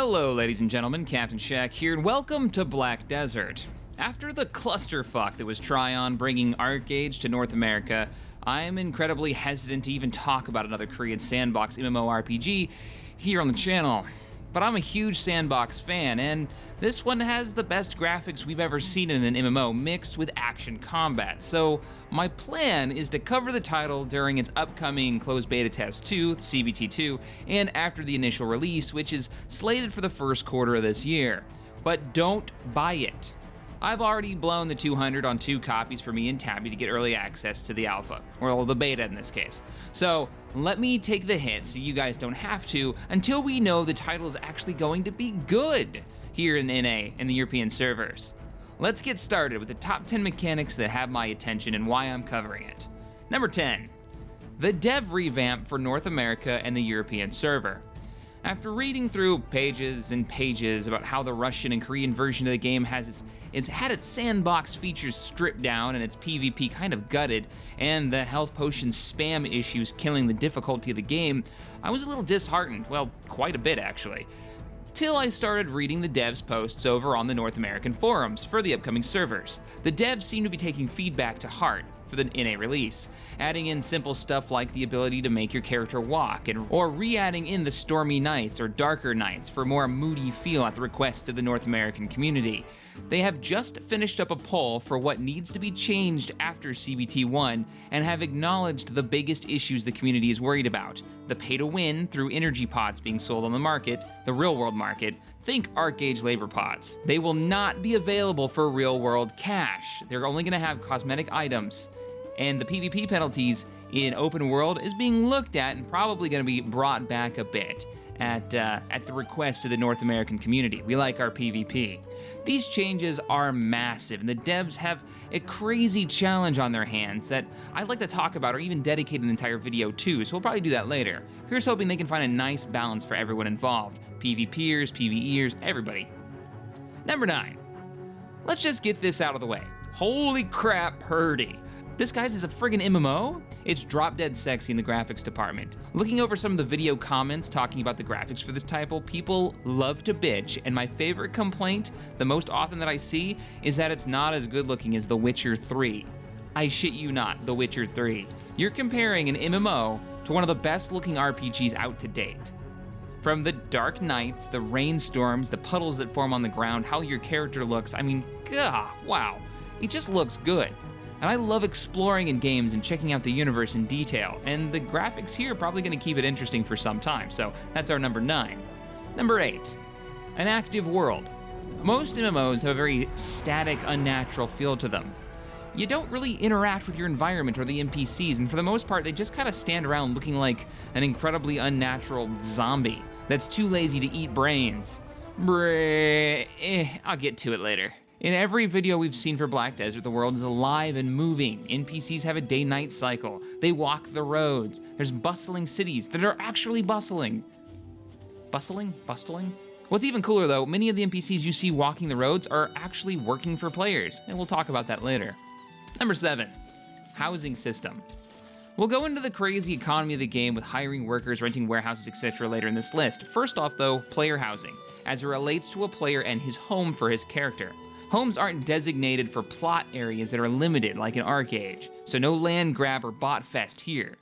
Hello ladies and gentlemen, CaptainShack here, and welcome to Black Desert. After the clusterfuck that was Tryon bringing ArchAge to North America, I am incredibly hesitant to even talk about another Korean Sandbox MMORPG here on the channel. But I'm a huge Sandbox fan, and this one has the best graphics we've ever seen in an MMO mixed with action combat. So my plan is to cover the title during its upcoming closed beta test 2, CBT2, and after the initial release, which is slated for the first quarter of this year. But don't buy it. I've already blown the 200 on 2 copies for me and Tabby to get early access to the alpha, or the beta in this case. So let me take the hit so you guys don't have to until we know the title is actually going to be good here in NA and the European servers. Let's get started with the top 10 mechanics that have my attention and why I'm covering it. Number 10, the dev revamp for North America and the European server. After reading through pages and pages about how the Russian and Korean version of the game has had its sandbox features stripped down and its PvP kind of gutted, and the health potion spam issues killing the difficulty of the game, I was a little disheartened, well, quite a bit actually. Till I started reading the devs' posts over on the North American forums for the upcoming servers. The devs seem to be taking feedback to heart for the NA release, adding in simple stuff like the ability to make your character walk, or re-adding in the stormy nights or darker nights for a more moody feel at the request of the North American community. They have just finished up a poll for what needs to be changed after CBT1 and have acknowledged the biggest issues the community is worried about. The pay to win through energy pods being sold on the market, the real world market, think ArchAge labor pods. They will not be available for real world cash. They're only gonna have cosmetic items. And the PvP penalties in open world is being looked at and probably gonna be brought back a bit at the request of the North American community. We like our PvP. These changes are massive, and the devs have a crazy challenge on their hands that I'd like to talk about or even dedicate an entire video to, so we'll probably do that later. Here's hoping they can find a nice balance for everyone involved. PvPers, PvEers, everybody. Number 9. Let's just get this out of the way. Holy crap, Purdy. This, guys, is a friggin' MMO? It's drop dead sexy in the graphics department. Looking over some of the video comments talking about the graphics for this title, people love to bitch, and my favorite complaint, the most often that I see, is that it's not as good looking as The Witcher 3. I shit you not, The Witcher 3. You're comparing an MMO to one of the best looking RPGs out to date. From the dark nights, the rainstorms, the puddles that form on the ground, how your character looks, I mean, gah, wow, it just looks good. And I love exploring in games and checking out the universe in detail, and the graphics here are probably gonna keep it interesting for some time, so that's our number 9. Number 8, an active world. Most MMOs have a very static, unnatural feel to them. You don't really interact with your environment or the NPCs, and for the most part, they just kind of stand around looking like an incredibly unnatural zombie that's too lazy to eat brains. I'll get to it later. In every video we've seen for Black Desert, the world is alive and moving. NPCs have a day-night cycle. They walk the roads. There's bustling cities that are actually bustling. Bustling? What's even cooler though, many of the NPCs you see walking the roads are actually working for players, and we'll talk about that later. Number 7, housing system. We'll go into the crazy economy of the game with hiring workers, renting warehouses, etc. later in this list. First off though, player housing, as it relates to a player and his home for his character. Homes aren't designated for plot areas that are limited like in ArchAge, so no land grab or bot fest here.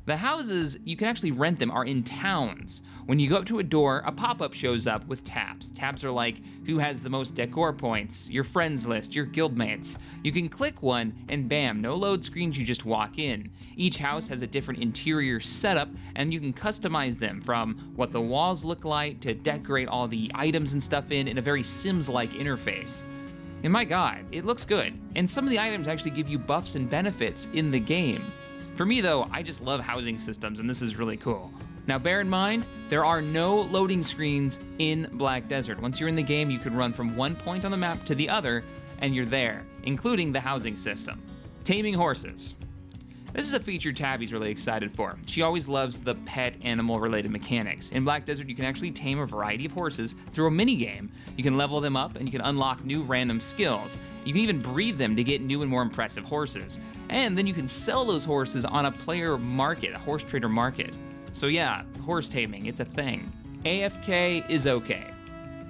The houses, you can actually rent them, are in towns. When you go up to a door, a pop-up shows up with tabs. Tabs are like who has the most decor points, your friends list, your guildmates. You can click one and bam, no load screens, you just walk in. Each house has a different interior setup and you can customize them from what the walls look like to decorate all the items and stuff in a very Sims-like interface. And my god, it looks good. And some of the items actually give you buffs and benefits in the game. For me though, I just love housing systems and this is really cool. Now bear in mind, there are no loading screens in Black Desert. Once you're in the game, you can run from one point on the map to the other and you're there, including the housing system. Taming horses. This is a feature Tabby's really excited for. She always loves the pet animal related mechanics. In Black Desert, you can actually tame a variety of horses through a mini game. You can level them up and you can unlock new random skills. You can even breed them to get new and more impressive horses. And then you can sell those horses on a player market, a horse trader market. So yeah, horse taming, it's a thing. AFK is okay.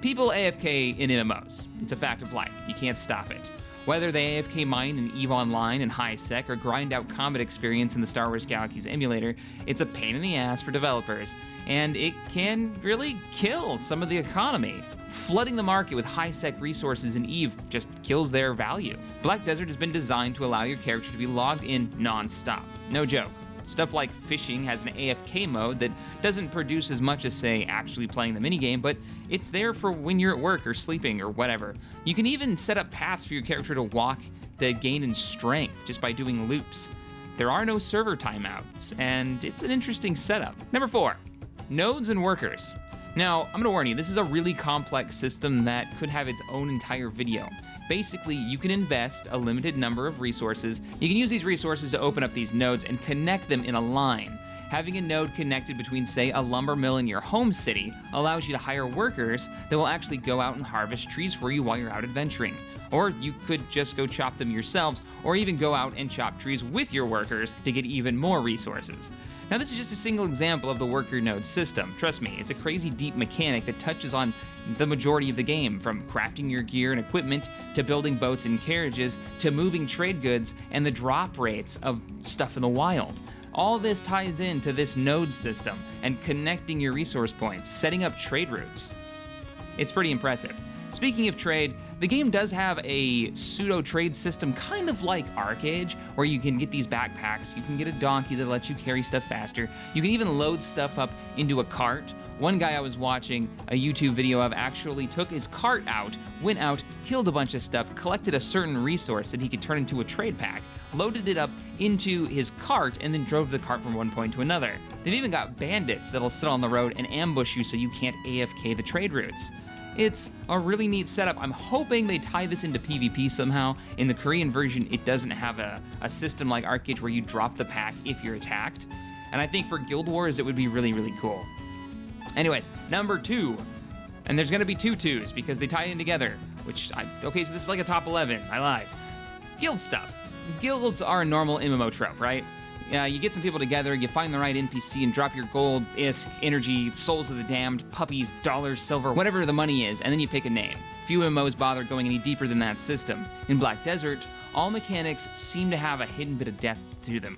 People AFK in MMOs. It's a fact of life. You can't stop it. Whether they AFK mine in EVE Online and high sec or grind out combat experience in the Star Wars Galaxies emulator, it's a pain in the ass for developers, and it can really kill some of the economy. Flooding the market with high sec resources in EVE just kills their value. Black Desert has been designed to allow your character to be logged in non-stop. No joke. Stuff like fishing has an AFK mode that doesn't produce as much as, say, actually playing the minigame, but it's there for when you're at work or sleeping or whatever. You can even set up paths for your character to walk to gain in strength just by doing loops. There are no server timeouts, and it's an interesting setup. Number 4, nodes and workers. Now, I'm gonna warn you, this is a really complex system that could have its own entire video. Basically, you can invest a limited number of resources. You can use these resources to open up these nodes and connect them in a line. Having a node connected between, say, a lumber mill in your home city allows you to hire workers that will actually go out and harvest trees for you while you're out adventuring. Or you could just go chop them yourselves, or even go out and chop trees with your workers to get even more resources. Now, this is just a single example of the worker node system. Trust me, it's a crazy deep mechanic that touches on the majority of the game, from crafting your gear and equipment, to building boats and carriages, to moving trade goods, and the drop rates of stuff in the wild. All this ties into this node system and connecting your resource points, setting up trade routes. It's pretty impressive. Speaking of trade, the game does have a pseudo-trade system kind of like ArchAge, where you can get these backpacks, you can get a donkey that lets you carry stuff faster, you can even load stuff up into a cart. One guy I was watching a YouTube video of actually took his cart out, went out, killed a bunch of stuff, collected a certain resource that he could turn into a trade pack, loaded it up into his cart, and then drove the cart from one point to another. They've even got bandits that'll sit on the road and ambush you so you can't AFK the trade routes. It's a really neat setup. I'm hoping they tie this into PvP somehow. In the Korean version, it doesn't have a system like ArchAge where you drop the pack if you're attacked. And I think for Guild Wars, it would be really, really cool. Anyways, number 2. And there's gonna be 2 twos because they tie in together, okay, so this is like a top 11, I lied. Guild stuff. Guilds are a normal MMO trope, right? You get some people together, you find the right NPC and drop your gold, ISK, energy, souls of the damned, puppies, dollars, silver, whatever the money is, and then you pick a name. Few MMOs bother going any deeper than that system. In Black Desert, all mechanics seem to have a hidden bit of depth to them.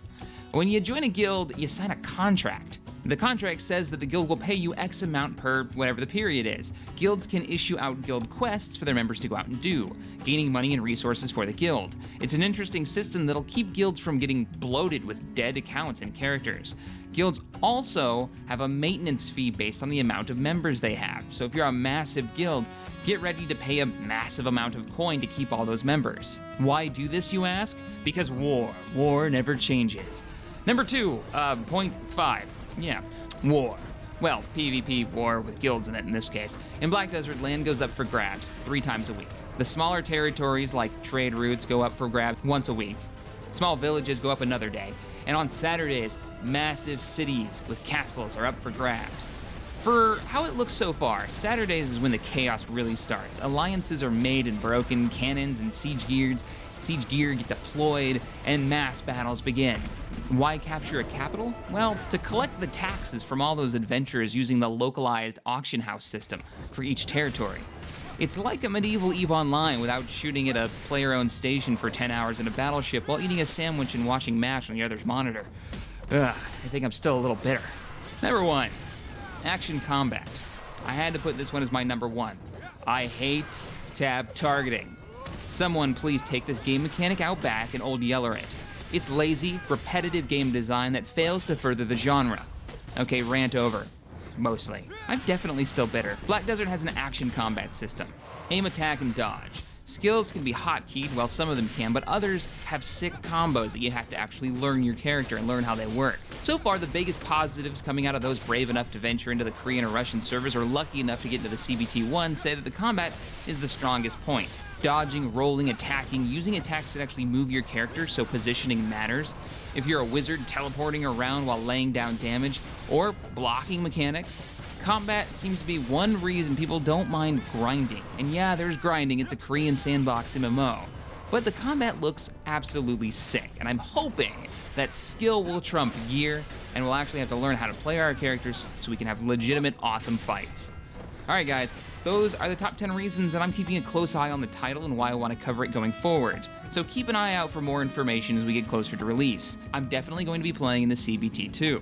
When you join a guild, you sign a contract. The contract says that the guild will pay you X amount per whatever the period is. Guilds can issue out guild quests for their members to go out and do, gaining money and resources for the guild. It's an interesting system that'll keep guilds from getting bloated with dead accounts and characters. Guilds also have a maintenance fee based on the amount of members they have. So if you're a massive guild, get ready to pay a massive amount of coin to keep all those members. Why do this, you ask? Because war. War never changes. Number 2, point 5. Yeah, war. Well, PvP war with guilds in it in this case. In Black Desert, land goes up for grabs 3 times a week. The smaller territories like trade routes go up for grabs once a week. Small villages go up another day. And on Saturdays, massive cities with castles are up for grabs. For how it looks so far, Saturdays is when the chaos really starts. Alliances are made and broken, cannons and siege gear get deployed, and mass battles begin. Why capture a capital? Well, to collect the taxes from all those adventurers using the localized auction house system for each territory. It's like a medieval EVE Online without shooting at a player-owned station for 10 hours in a battleship while eating a sandwich and watching MASH on the other's monitor. I think I'm still a little bitter. Number 1, action combat. I had to put this one as my number 1. I hate tab targeting. Someone please take this game mechanic out back and Old Yeller it. It's lazy, repetitive game design that fails to further the genre. Okay, rant over. Mostly. I'm definitely still bitter. Black Desert has an action combat system. Aim, attack, and dodge. Skills can be hotkeyed, while some of them can, but others have sick combos that you have to actually learn your character and learn how they work. So far, the biggest positives coming out of those brave enough to venture into the Korean or Russian servers or lucky enough to get into the CBT1 say that the combat is the strongest point. Dodging, rolling, attacking, using attacks that actually move your character, so positioning matters. If you're a wizard teleporting around while laying down damage, or blocking mechanics, combat seems to be one reason people don't mind grinding. And yeah, there's grinding, it's a Korean sandbox MMO. But the combat looks absolutely sick, and I'm hoping that skill will trump gear, and we'll actually have to learn how to play our characters so we can have legitimate awesome fights. Alright guys, Those are the top 10 reasons that I'm keeping a close eye on the title and why I want to cover it going forward. So keep an eye out for more information as we get closer to release. I'm definitely going to be playing in the CBT too.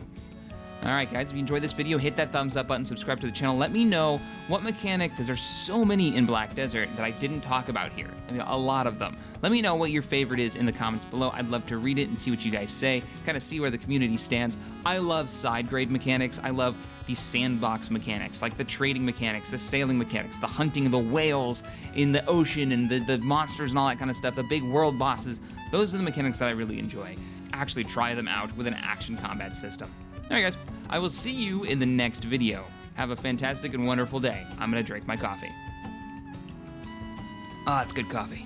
Alright guys, if you enjoyed this video, hit that thumbs up button, subscribe to the channel. Let me know what mechanic, because there's so many in Black Desert that I didn't talk about here. I mean, a lot of them. Let me know what your favorite is in the comments below. I'd love to read it and see what you guys say, kind of see where the community stands. I love side grade mechanics. I love the sandbox mechanics, like the trading mechanics, the sailing mechanics, the hunting of the whales in the ocean and the monsters and all that kind of stuff, the big world bosses. Those are the mechanics that I really enjoy. Actually try them out with an action combat system. Alright guys, I will see you in the next video. Have a fantastic and wonderful day. I'm gonna drink my coffee. Ah, it's good coffee.